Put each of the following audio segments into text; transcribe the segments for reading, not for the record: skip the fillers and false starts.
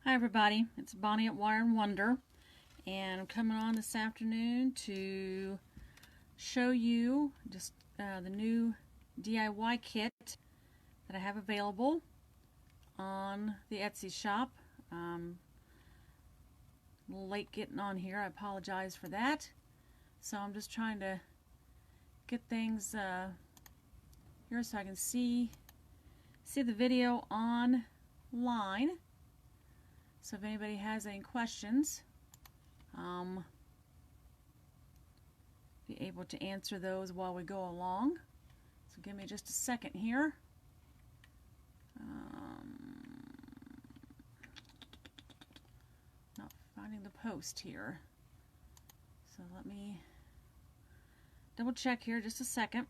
Hi everybody, it's Bonnie at Wire and Wonder, and I'm coming on this afternoon to show you just the new DIY kit that I have available on the Etsy shop. A little late getting on here, I apologize for that. So I'm just trying to get things here so I can see the video online. So if anybody has any questions, be able to answer those while we go along. So give me just a second here. Not finding the post here. So let me double check here just a second.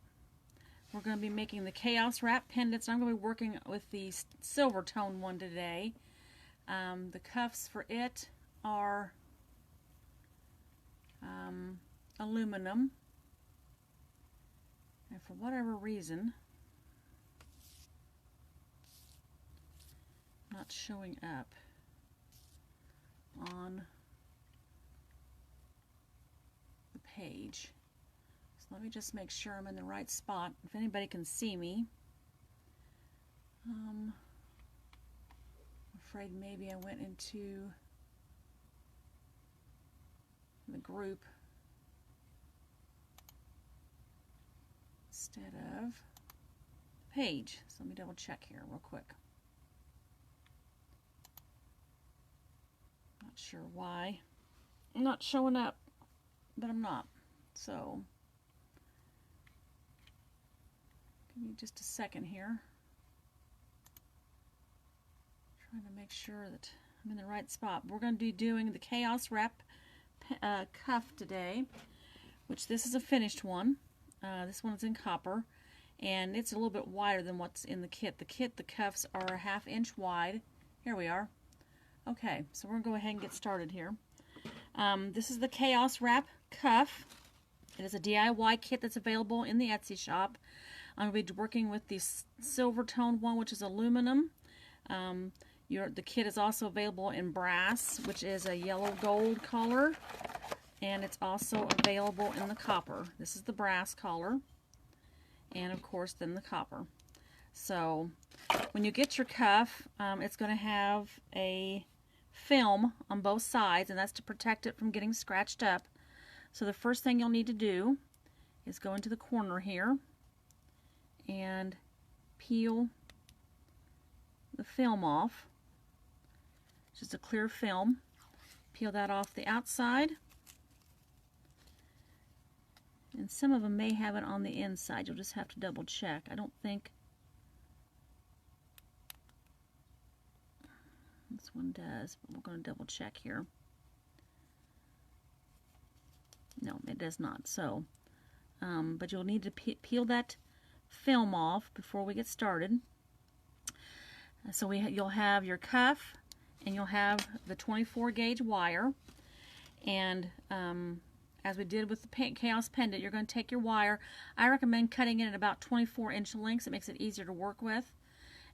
We're going to be making the Chaos wrap pendants. I'm going to be working with the silver tone one today. The cuffs for it are aluminum, and for whatever reason not showing up on the page. So let me just make sure I'm in the right spot, if anybody can see me. I'm afraid maybe I went into the group instead of the page. So let me double check here real quick. Not sure why I'm not showing up, but I'm not. So give me just a second here. Trying to make sure that I'm in the right spot. We're going to be doing the Chaos wrap cuff today, which this is a finished one. This one's in copper, and it's a little bit wider than what's in the kit. The cuffs are a 1/2 inch wide. Here we are. Okay, so we're going to go ahead and get started here. This is the Chaos wrap cuff. It is a DIY kit that's available in the Etsy shop. I'm going to be working with the silver tone one, which is aluminum. The kit is also available in brass, which is a yellow gold color, and it's also available in the copper. This is the brass color, and of course then the copper. So when you get your cuff, it's going to have a film on both sides, and that's to protect it from getting scratched up. So the first thing you'll need to do is go into the corner here and peel the film off. Just a clear film. Peel that off the outside, and some of them may have it on the inside. You'll just have to double check. I don't think this one does, but we're going to double check here. No, it does not. So but you'll need to peel that film off before we get started. So you'll have your cuff, and you'll have the 24 gauge wire, and as we did with the Chaos pendant, you're going to take your wire. I recommend cutting it at about 24-inch lengths. It makes it easier to work with,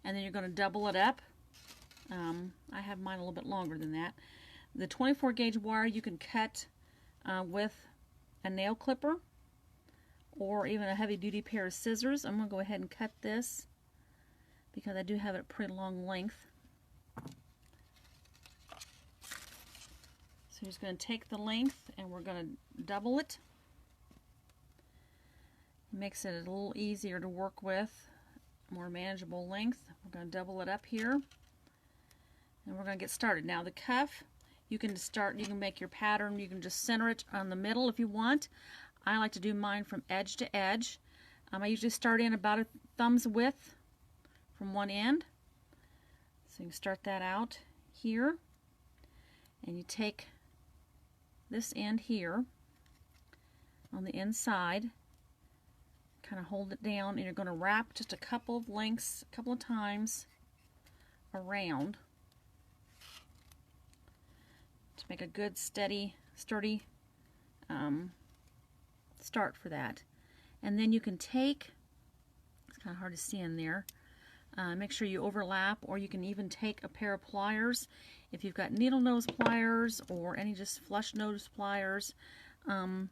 and then you're going to double it up. I have mine a little bit longer than that. The 24 gauge wire you can cut with a nail clipper or even a heavy-duty pair of scissors. I'm going to go ahead and cut this because I do have it a pretty long length. So you're just going to take the length and we're going to double it. It makes it a little easier to work with, more manageable length. We're going to double it up here, and we're going to get started. Now the cuff, you can make your pattern, you can just center it on the middle if you want. I like to do mine from edge to edge. I usually start in about a thumb's width from one end. So you can start that out here, and you take this end here on the inside, kind of hold it down, and you're going to wrap just a couple of lengths, a couple of times around to make a good sturdy start for that. And then you can take, it's kind of hard to see in there, Make sure you overlap, or you can even take a pair of pliers if you've got needle nose pliers or any just flush nose pliers, and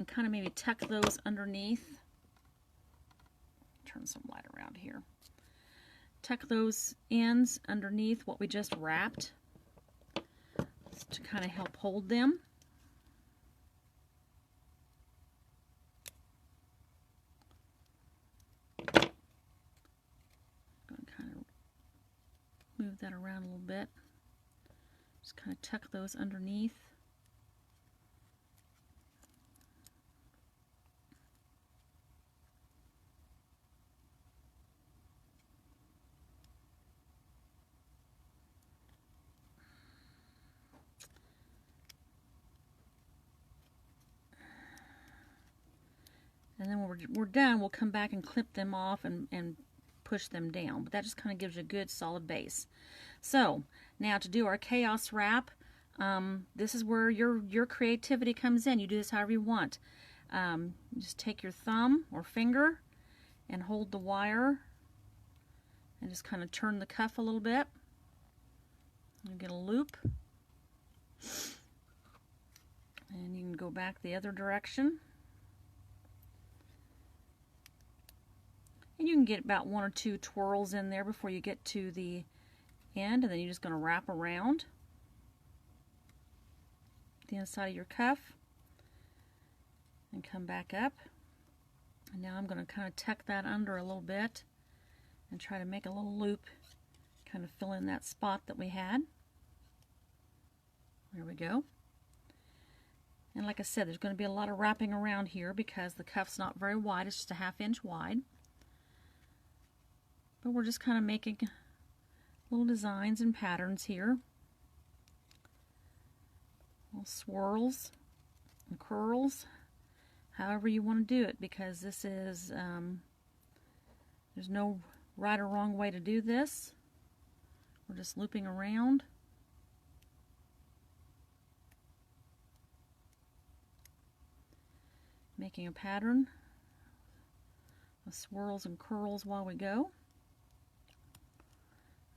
kind of maybe tuck those underneath. Turn some light around here. Tuck those ends underneath what we just wrapped to kind of help hold them. Move that around a little bit. Just kind of tuck those underneath. And then when we're done, we'll come back and clip them off and push them down. But that just kind of gives you a good solid base. So now to do our chaos wrap, this is where your creativity comes in. You do this however you want. You just take your thumb or finger and hold the wire and just kind of turn the cuff a little bit. You get a loop. And you can go back the other direction. And you can get about 1 or 2 twirls in there before you get to the end, and then you're just going to wrap around the inside of your cuff and come back up. And now I'm going to kind of tuck that under a little bit and try to make a little loop, kind of fill in that spot that we had. There we go. And like I said, there's going to be a lot of wrapping around here because the cuff's not very wide. It's just a 1/2 inch wide. But we're just kind of making little designs and patterns here. Little swirls and curls, however you want to do it, because this is, there's no right or wrong way to do this. We're just looping around. Making a pattern of swirls and curls while we go.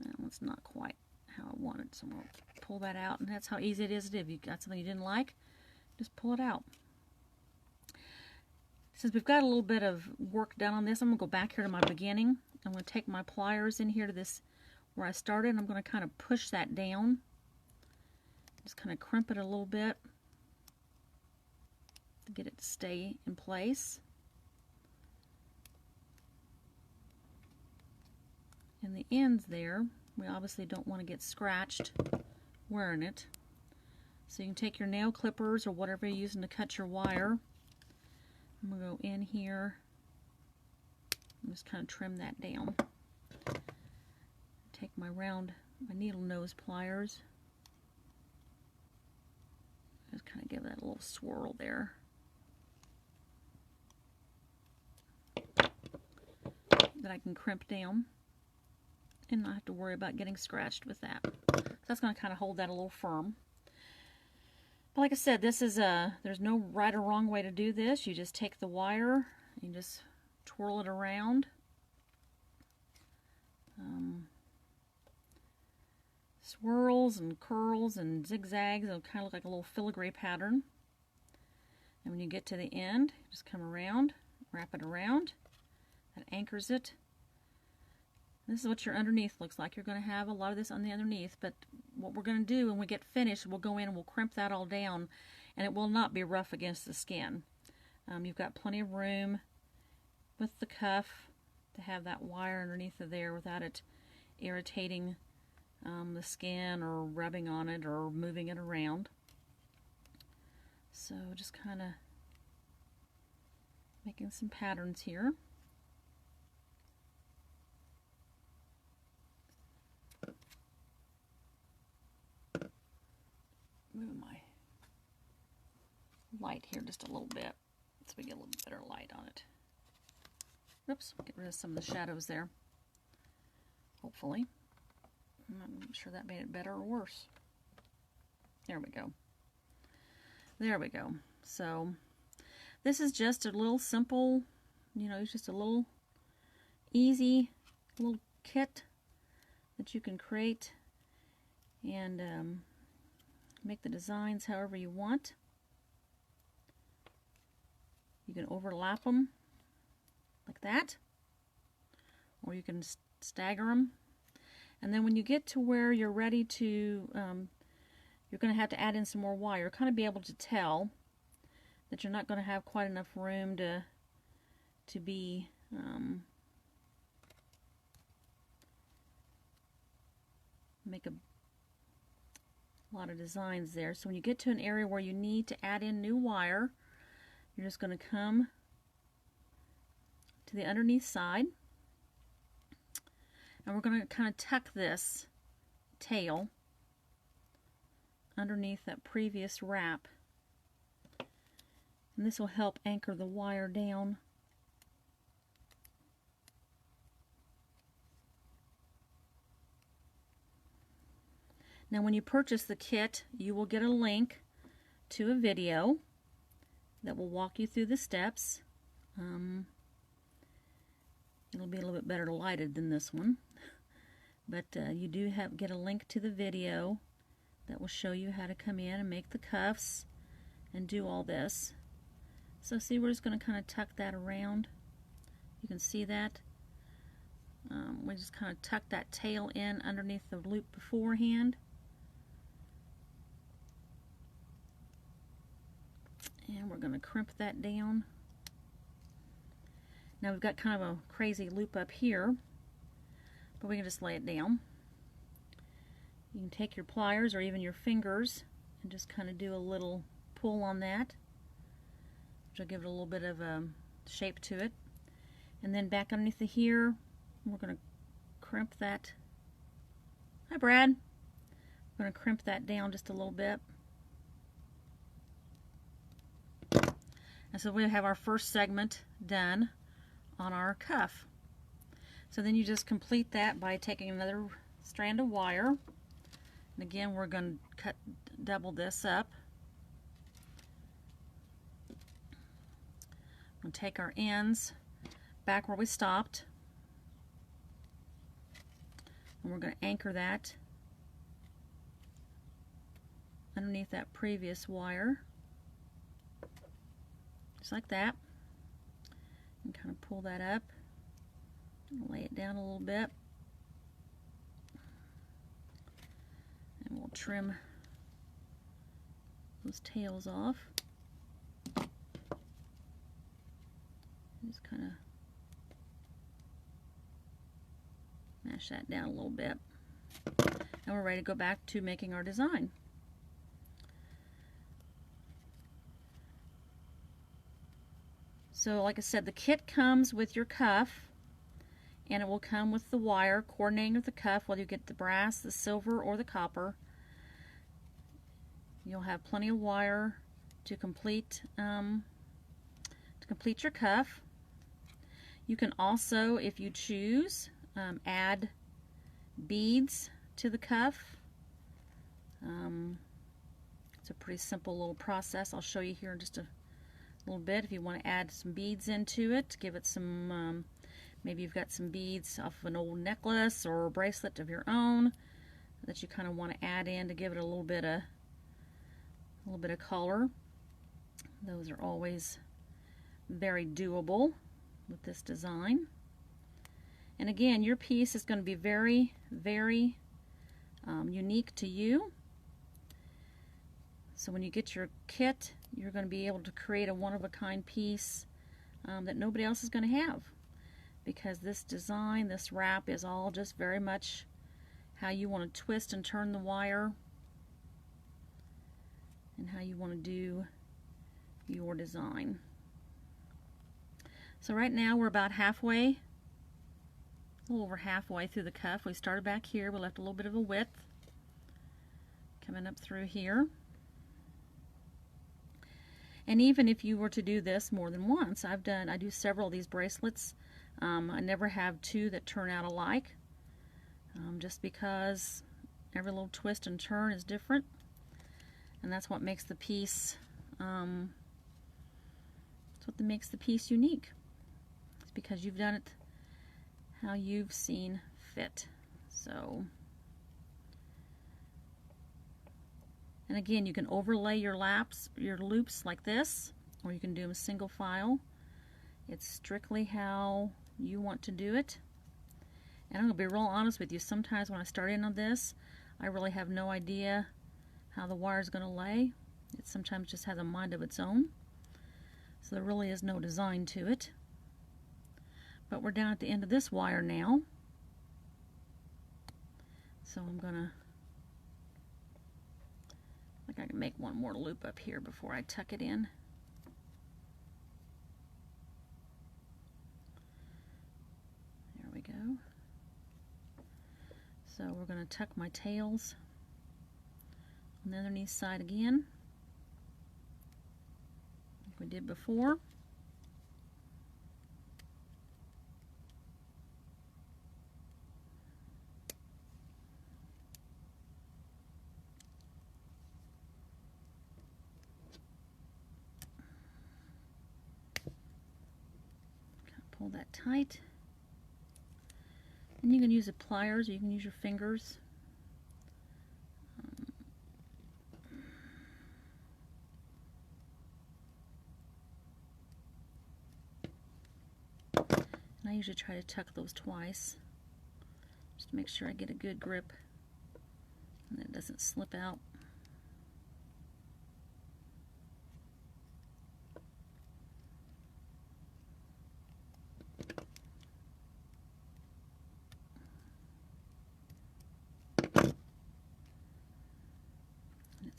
That one's not quite how I wanted, so we'll pull that out, and that's how easy it is to do. If you've got something you didn't like, just pull it out. Since we've got a little bit of work done on this, I'm going to go back here to my beginning. I'm going to take my pliers in here to this where I started, and I'm going to kind of push that down. Just kind of crimp it a little bit to get it to stay in place. And the ends there, we obviously don't want to get scratched wearing it. So you can take your nail clippers or whatever you're using to cut your wire. I'm going to go in here and just kind of trim that down. Take my needle nose pliers. Just kind of give that a little swirl there. That I can crimp down and not have to worry about getting scratched with that. So that's going to kind of hold that a little firm. But like I said, this is there's no right or wrong way to do this. You just take the wire, you just twirl it around. Swirls and curls and zigzags. It'll kind of look like a little filigree pattern. And when you get to the end, just come around, wrap it around. That anchors it. This is what your underneath looks like. You're going to have a lot of this on the underneath, but what we're going to do when we get finished, we'll go in and we'll crimp that all down, and it will not be rough against the skin. You've got plenty of room with the cuff to have that wire underneath of there without it irritating the skin or rubbing on it or moving it around. So just kind of making some patterns here. Move my light here just a little bit so we get a little better light on it. Oops, get rid of some of the shadows there. Hopefully. I'm not sure that made it better or worse. There we go. There we go. So this is just a little simple, you know, it's just a little easy, little kit that you can create and make the designs however you want. You can overlap them like that, or you can stagger them. And then when you get to where you're ready to, you're going to have to add in some more wire, kind of be able to tell that you're not going to have quite enough room to be make a lot of designs there. So when you get to an area where you need to add in new wire, you're just going to come to the underneath side, and we're going to kind of tuck this tail underneath that previous wrap, and this will help anchor the wire down. Now when you purchase the kit, you will get a link to a video that will walk you through the steps. It'll be a little bit better lighted than this one, but you do get a link to the video that will show you how to come in and make the cuffs and do all this. So see, we're just going to kind of tuck that around. You can see that. We just kind of tuck that tail in underneath the loop beforehand. And we're going to crimp that down. Now we've got kind of a crazy loop up here, but we can just lay it down. You can take your pliers or even your fingers and just kind of do a little pull on that, which will give it a little bit of a shape to it. And then back underneath the here, we're going to crimp that. Hi, Brad. We're going to crimp that down just a little bit. And so we have our first segment done on our cuff. So then you just complete that by taking another strand of wire. And again, we're going to double this up. We'll take our ends back where we stopped, and we're going to anchor that underneath that previous wire, just like that, and kind of pull that up and lay it down a little bit, and we'll trim those tails off. Just kind of mash that down a little bit, and we're ready to go back to making our design. So like I said, the kit comes with your cuff, and it will come with the wire coordinating with the cuff, whether you get the brass, the silver, or the copper. You'll have plenty of wire to complete your cuff. You can also, if you choose, add beads to the cuff. It's a pretty simple little process. I'll show you here in just a little bit. If you want to add some beads into it, give it some, maybe you've got some beads off of an old necklace or a bracelet of your own that you kind of want to add in to give it a little bit of color. Those are always very doable with this design. And again, your piece is going to be very, very unique to you. So when you get your kit, you're going to be able to create a one-of-a-kind piece that nobody else is going to have, because this design, this wrap, is all just very much how you want to twist and turn the wire and how you want to do your design. So right now we're about halfway, a little over halfway through the cuff. We started back here, we left a little bit of a width coming up through here. And even if you were to do this more than once, I do several of these bracelets. I never have two that turn out alike, just because every little twist and turn is different, and that's what makes the piece. That's what makes the piece unique. It's because you've done it how you've seen fit. So, and again, you can overlay your loops like this, or you can do them single file. It's strictly how you want to do it. And I'm going to be real honest with you, sometimes when I start in on this, I really have no idea how the wire is going to lay. It sometimes just has a mind of its own. So there really is no design to it. But we're down at the end of this wire now. So I'm gonna, I think I can make one more loop up here before I tuck it in. There we go. So we're gonna tuck my tails on the underneath side again, like we did before. Pull that tight. And you can use the pliers, or you can use your fingers. And I usually try to tuck those twice, just to make sure I get a good grip and it doesn't slip out.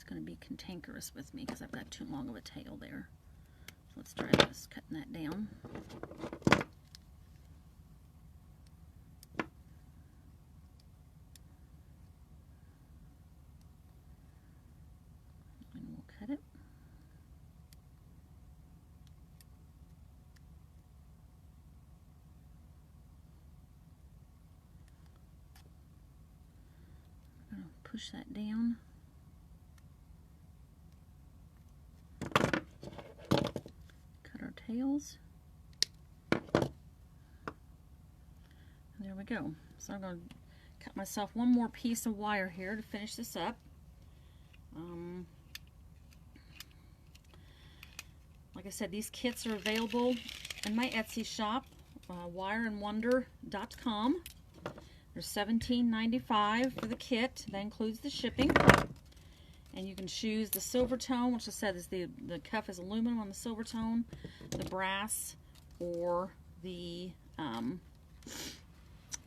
Going to be cantankerous with me because I've got too long of a tail there. So let's try this, cutting that down. And we'll cut it. I'm going to push that down. Tails. And there we go. So I'm going to cut myself one more piece of wire here to finish this up. Like I said, these kits are available in my Etsy shop, wireandwonder.com. They're $17.95 for the kit. That includes the shipping. And you can choose the silver tone, which I said is the cuff is aluminum on the silver tone, the brass, or the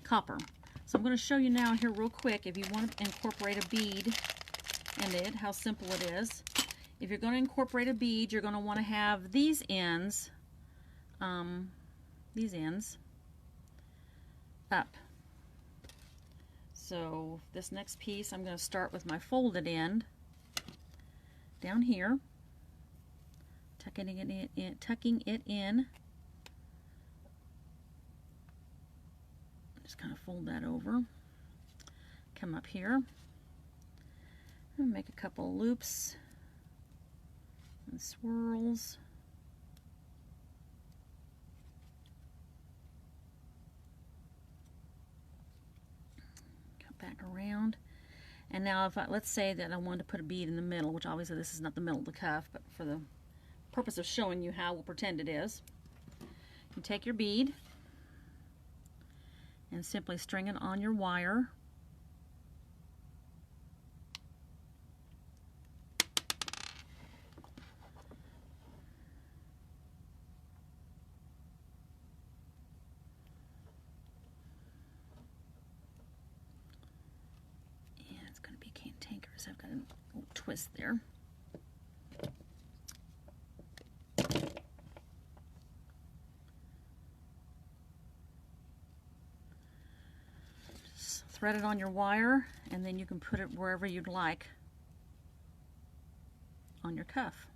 copper. So I'm going to show you now here real quick, if you want to incorporate a bead in it, how simple it is. If you're going to incorporate a bead, you're going to want to have these ends up. So this next piece, I'm going to start with my folded end down here, tucking it in. Just kind of fold that over, come up here, and make a couple loops and swirls. Come back around. And now if let's say that I wanted to put a bead in the middle, which obviously this is not the middle of the cuff, but for the purpose of showing you how we'll pretend it is, you take your bead and simply string it on your wire. I've got a little twist there. Just thread it on your wire, and then you can put it wherever you'd like on your cuff.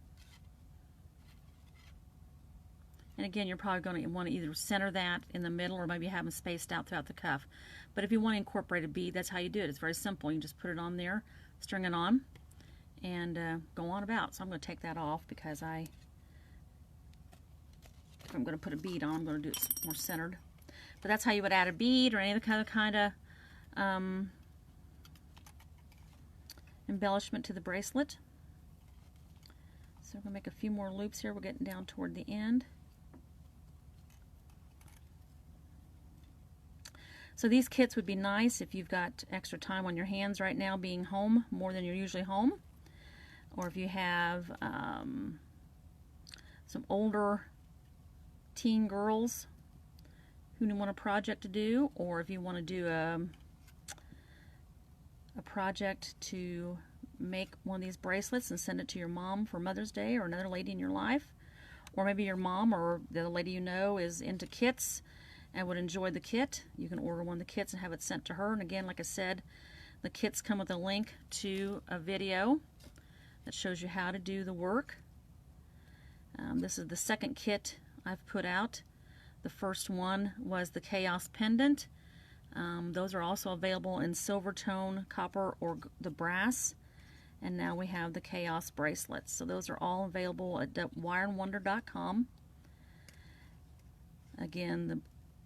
And again, you're probably going to want to either center that in the middle or maybe have them spaced out throughout the cuff. But if you want to incorporate a bead, that's how you do it. It's very simple. You just put it on there, string it on, and go on about. So I'm going to take that off because if I'm going to put a bead on, I'm going to do it more centered. But that's how you would add a bead or any other kind of embellishment to the bracelet. So we're going to make a few more loops here. We're getting down toward the end. So these kits would be nice if you've got extra time on your hands right now, being home more than you're usually home, or if you have some older teen girls who want a project to do, or if you want to do a project to make one of these bracelets and send it to your mom for Mother's Day, or another lady in your life, or maybe your mom or the other lady you know is into kits and would enjoy the kit. You can order one of the kits and have it sent to her. And again, like I said, the kits come with a link to a video that shows you how to do the work. This is the second kit I've put out. The first one was the Chaos pendant. Those are also available in silver tone, copper, or the brass. And now we have the Chaos bracelets. So those are all available at wireandwonder.com. Again, the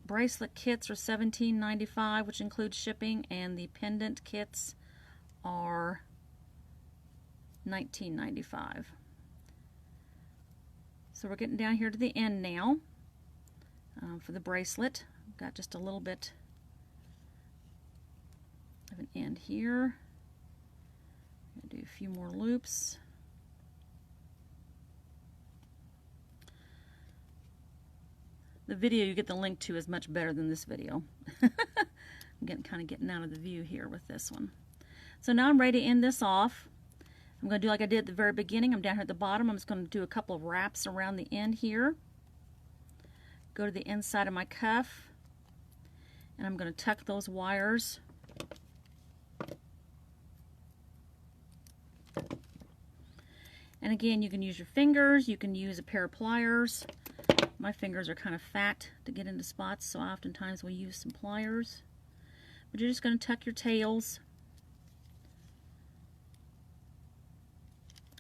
bracelet kits are $17.95, which includes shipping, and the pendant kits are $19.95. So we're getting down here to the end now for the bracelet. I've got just a little bit of an end here. I'm going to do a few more loops. The video you get the link to is much better than this video. I'm kind of getting out of the view here with this one. So now I'm ready to end this off. I'm going to do like I did at the very beginning. I'm down here at the bottom. I'm just going to do a couple of wraps around the end here. Go to the inside of my cuff, and I'm going to tuck those wires and again, you can use your fingers, you can use a pair of pliers. My fingers are kind of fat to get into spots, so oftentimes we use some pliers. But you're just going to tuck your tails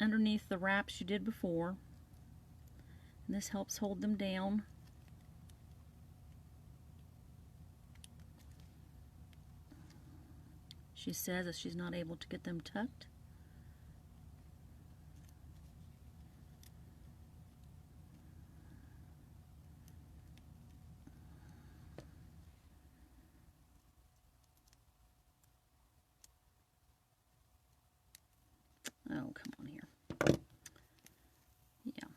underneath the wraps you did before, and this helps hold them down. She says that she's not able to get them tucked. Oh, come on here. Yeah.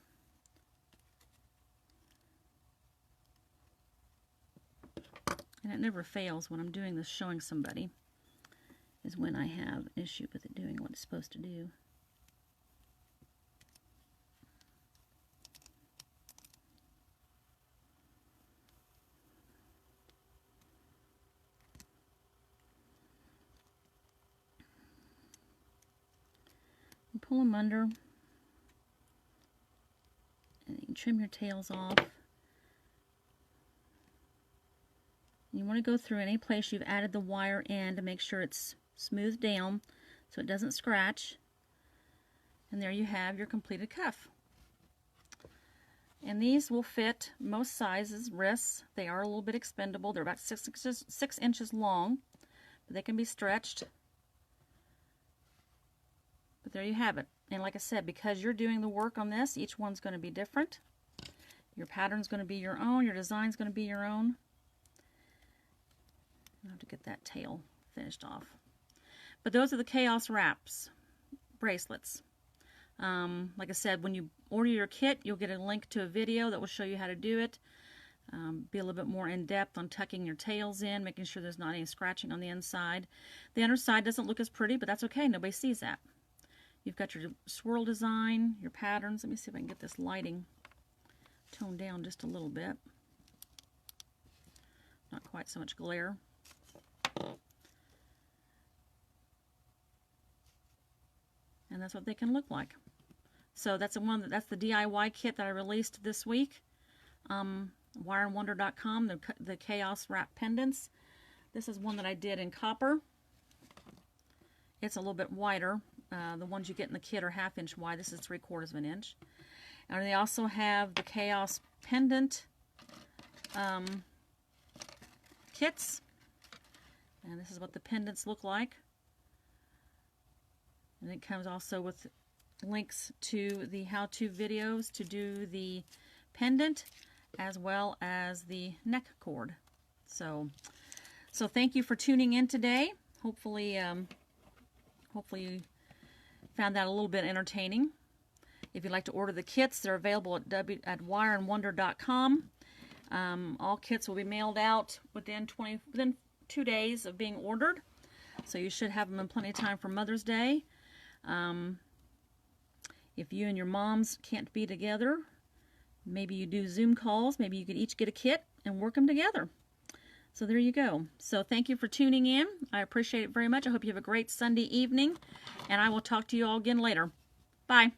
And it never fails when I'm doing this showing somebody, is when I have an issue with it doing what it's supposed to do. You pull them under, and you can trim your tails off. You want to go through any place you've added the wire in to make sure it's smoothed down so it doesn't scratch. And there you have your completed cuff. And these will fit most sizes, wrists. They are a little bit expendable. They're about 6 inches long, but they can be stretched. But there you have it. And like I said, because you're doing the work on this, each one's going to be different. Your pattern's going to be your own. Your design's going to be your own. I have to get that tail finished off. But those are the Chaos wraps, bracelets. Like I said, when you order your kit, you'll get a link to a video that will show you how to do it. Be a little bit more in-depth on tucking your tails in, making sure there's not any scratching on the inside. The underside doesn't look as pretty, but that's okay. Nobody sees that. You've got your swirl design, your patterns. Let me see if I can get this lighting toned down just a little bit. Not quite so much glare. And that's what they can look like. So that's the DIY kit that I released this week. Wireandwonder.com, the Chaos wrap pendants. This is one that I did in copper. It's a little bit wider. The ones you get in the kit are 1/2 inch wide. This is 3/4 of an inch. And they also have the Chaos pendant kits. And this is what the pendants look like. And it comes also with links to the how-to videos to do the pendant as well as the neck cord. So thank you for tuning in today. Hopefully you found that a little bit entertaining. If you'd like to order the kits, they're available at wireandwonder.com. All kits will be mailed out within 2 days of being ordered, so you should have them in plenty of time for Mother's Day. If you and your moms can't be together, maybe you do Zoom calls. Maybe you could each get a kit and work them together. So there you go. So thank you for tuning in. I appreciate it very much. I hope you have a great Sunday evening, and I will talk to you all again later. Bye.